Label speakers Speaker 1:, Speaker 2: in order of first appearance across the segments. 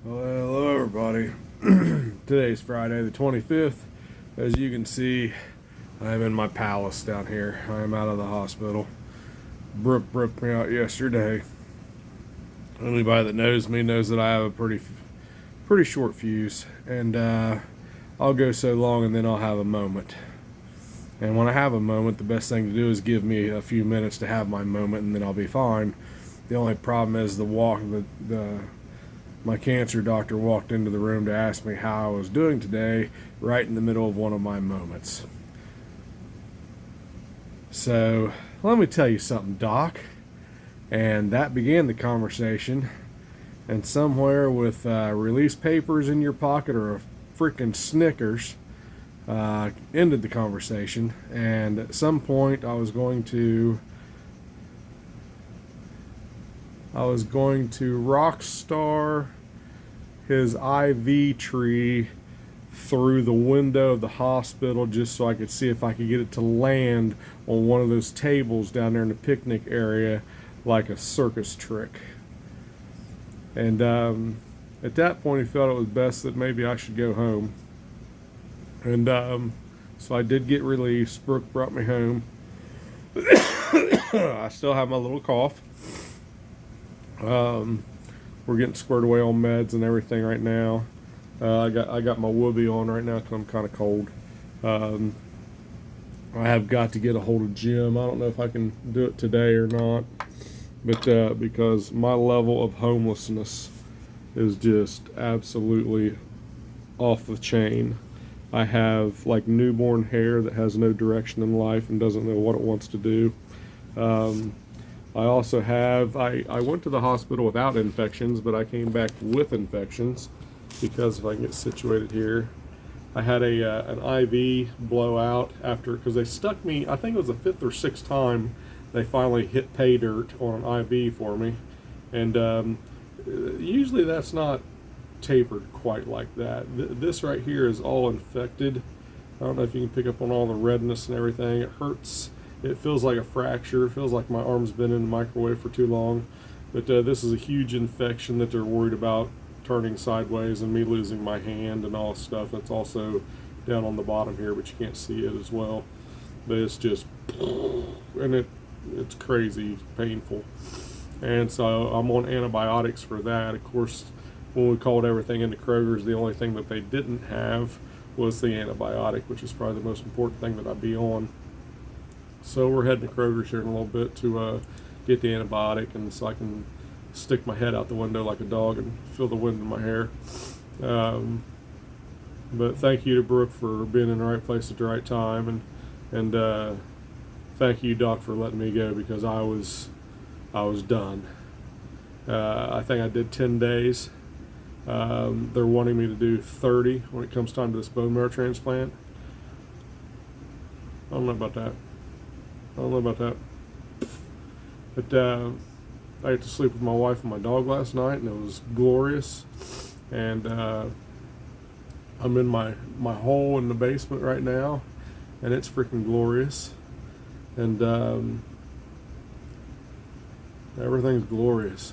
Speaker 1: Well, hello, everybody. Today's Friday, the 25th. As you can see, I am in my palace down here. I am out of the hospital. Brooke broke me out yesterday. Anybody that knows me knows that I have a pretty short fuse, and I'll go so long, and then I'll have a moment. And when I have a moment, the best thing to do is give me a few minutes to have my moment, and then I'll be fine. The only problem is the my cancer doctor walked into the room to ask me how I was doing today, right in the middle of one of my moments. So, let me tell you something, Doc. And that began the conversation. And somewhere with release papers in your pocket or a freaking Snickers, ended the conversation. And at some point, I was going to rockstar his IV tree through the window of the hospital just so I could see if I could get it to land on one of those tables down there in the picnic area like a circus trick. And at that point, he felt it was best that maybe I should go home. And so I did get released. Brooke brought me home. I still have my little cough. We're getting squared away on meds and everything right now. I got my whoopee on right now because I'm kind of cold. I have got to get a hold of Jim. I don't know if I can do it today or not, but because my level of homelessness is just absolutely off the chain. I have like newborn hair that has no direction in life and doesn't know what it wants to do. I also have, I went to the hospital without infections, but I came back with infections because if I can get situated here, I had an IV blowout after, because they stuck me, I think it was the fifth or sixth time they finally hit pay dirt on an IV for me. And usually that's not tapered quite like that. This right here is all infected. I don't know if you can pick up on all the redness and everything. It hurts. It feels like a fracture. It feels like my arm's been in the microwave for too long. But this is a huge infection that they're worried about turning sideways and me losing my hand and all stuff. That's also down on the bottom here, but you can't see it as well. But it's just, and it's crazy painful. And so I'm on antibiotics for that. Of course, when we called everything into Kroger's, the only thing that they didn't have was the antibiotic, which is probably the most important thing that I'd be on. So we're heading to Kroger's here in a little bit to get the antibiotic, and so I can stick my head out the window like a dog and feel the wind in my hair. But thank you to Brooke for being in the right place at the right time, and thank you, Doc, for letting me go because I was done. I think I did 10 days. They're wanting me to do 30 when it comes time to this bone marrow transplant. I don't know about that. But I got to sleep with my wife and my dog last night, and it was glorious. And I'm in my hole in the basement right now, and it's freaking glorious. And everything's glorious.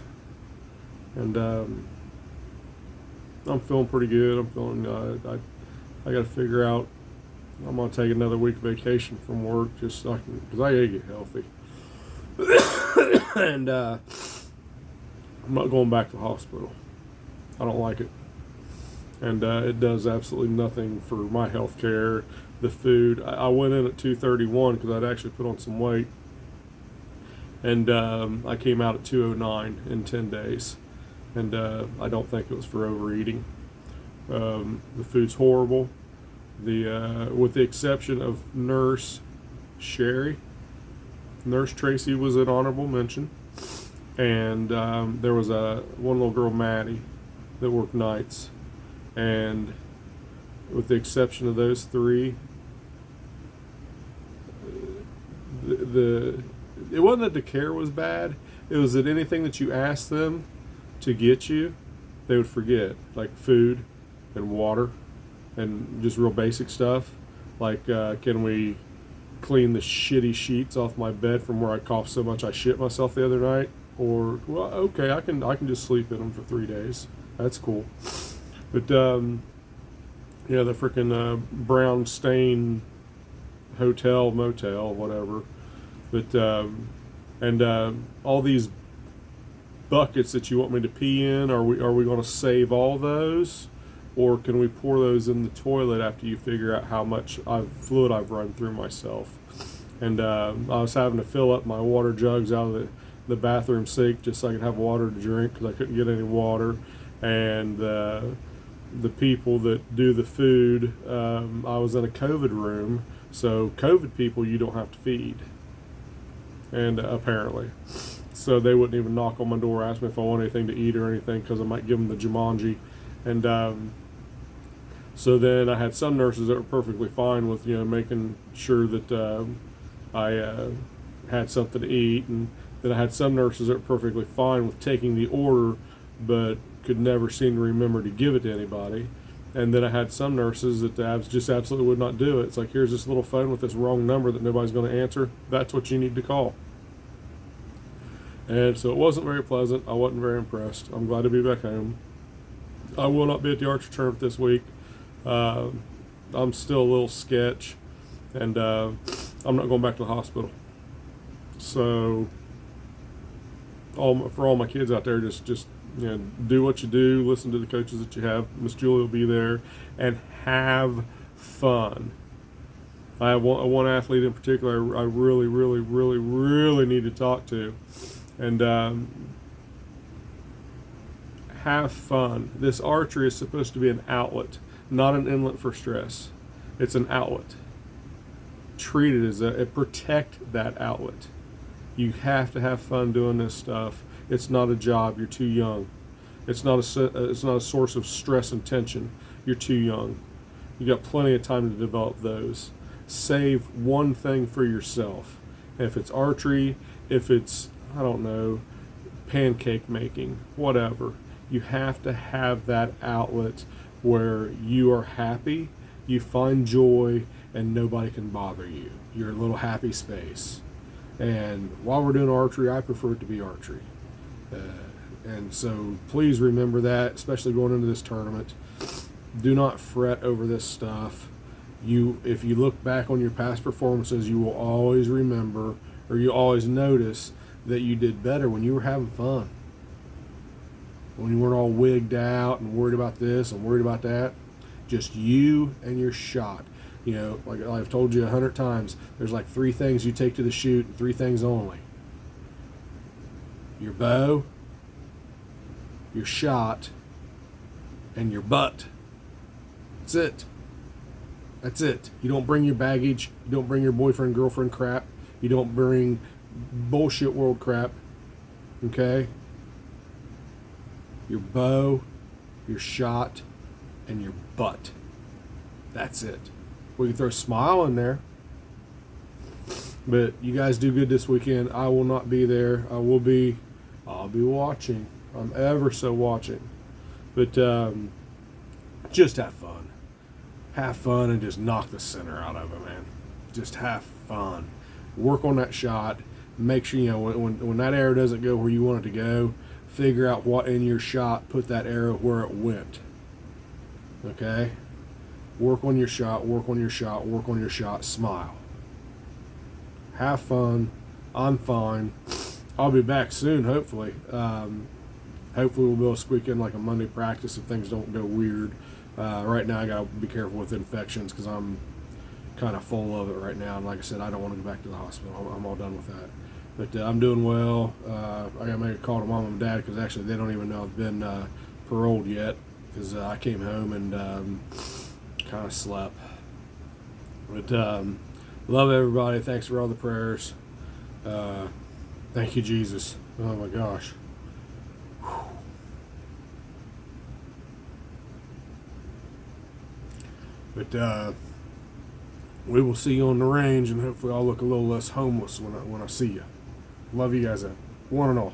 Speaker 1: And I'm feeling pretty good. I'm feeling I got to figure out. I'm gonna take another week vacation from work just so I can, because I gotta get healthy. And I'm not going back to the hospital. I don't like it, and it does absolutely nothing for my health care. The food. I went in at 231 because I'd actually put on some weight, and I came out at 209 in 10 days, and I don't think it was for overeating. The food's horrible. With the exception of Nurse Sherry, Nurse Tracy was an honorable mention, and there was one little girl, Maddie, that worked nights, and with the exception of those three, it wasn't that the care was bad. It was that anything that you asked them to get you, they would forget, like food and water and just real basic stuff, like can we clean the shitty sheets off my bed from where I coughed so much I shit myself the other night, or well, okay, I can just sleep in them for 3 days. That's cool. But yeah, the freaking brown stain hotel, motel, whatever. But and all these buckets that you want me to pee in, are we going to save all those, or can we pour those in the toilet after you figure out how much fluid I've run through myself? And I was having to fill up my water jugs out of the bathroom sink just so I could have water to drink because I couldn't get any water. And the people that do the food, I was in a COVID room, so COVID people you don't have to feed, and apparently. So they wouldn't even knock on my door, ask me if I want anything to eat or anything, because I might give them the Jumanji. And so then I had some nurses that were perfectly fine with, making sure that I had something to eat. And then I had some nurses that were perfectly fine with taking the order, but could never seem to remember to give it to anybody. And then I had some nurses that just absolutely would not do it. It's like, here's this little phone with this wrong number that nobody's going to answer. That's what you need to call. And so it wasn't very pleasant. I wasn't very impressed. I'm glad to be back home. I will not be at the archery tournament this week. I'm still a little sketch, and I'm not going back to the hospital. So for all my kids out there, just do what you do, listen to the coaches that you have. Miss Julie will be there, and have fun. I have one athlete in particular I really, really, really, really need to talk to. And have fun. This archery is supposed to be an outlet, not an inlet for stress. It's an outlet. Treat it as protect that outlet. You have to have fun doing this stuff. It's not a job. You're too young. It's not a source of stress and tension. You're too young. You got plenty of time to develop those. Save one thing for yourself. If it's archery, if it's, I don't know, pancake making, whatever. You have to have that outlet where you are happy, you find joy, and nobody can bother you. Your little happy space. And while we're doing archery, I prefer it to be archery. And so please remember that, especially going into this tournament. Do not fret over this stuff. If you look back on your past performances, you will always remember, or you always notice, that you did better when you were having fun. When you weren't all wigged out and worried about this and worried about that. Just you and your shot. Like I've told you 100 times, there's like 3 things you take to the shoot, and 3 things only. Your bow, your shot, and your butt. That's it. That's it. You don't bring your baggage. You don't bring your boyfriend, girlfriend crap. You don't bring bullshit world crap. Okay? Your bow, your shot, and your butt. That's it. We can throw a smile in there. But you guys do good this weekend. I will not be there. I'll be watching. I'm ever so watching. But just have fun. Have fun and just knock the center out of it, man. Just have fun. Work on that shot. Make sure, when that arrow doesn't go where you want it to go, figure out what in your shot put that arrow where it went. Okay? Work on your shot, work on your shot, work on your shot. Smile. Have fun. I'm fine. I'll be back soon, hopefully. Hopefully we'll be able to squeak in like a Monday practice if things don't go weird. Right now I got to be careful with infections because I'm kind of full of it right now. And like I said, I don't want to go back to the hospital. I'm all done with that. But I'm doing well. I got to make a call to mom and dad because actually they don't even know I've been paroled yet because I came home and kind of slept. But love everybody. Thanks for all the prayers. Thank you, Jesus. Oh my gosh. But we will see you on the range, and hopefully I'll look a little less homeless when I see you. Love you guys, one and all.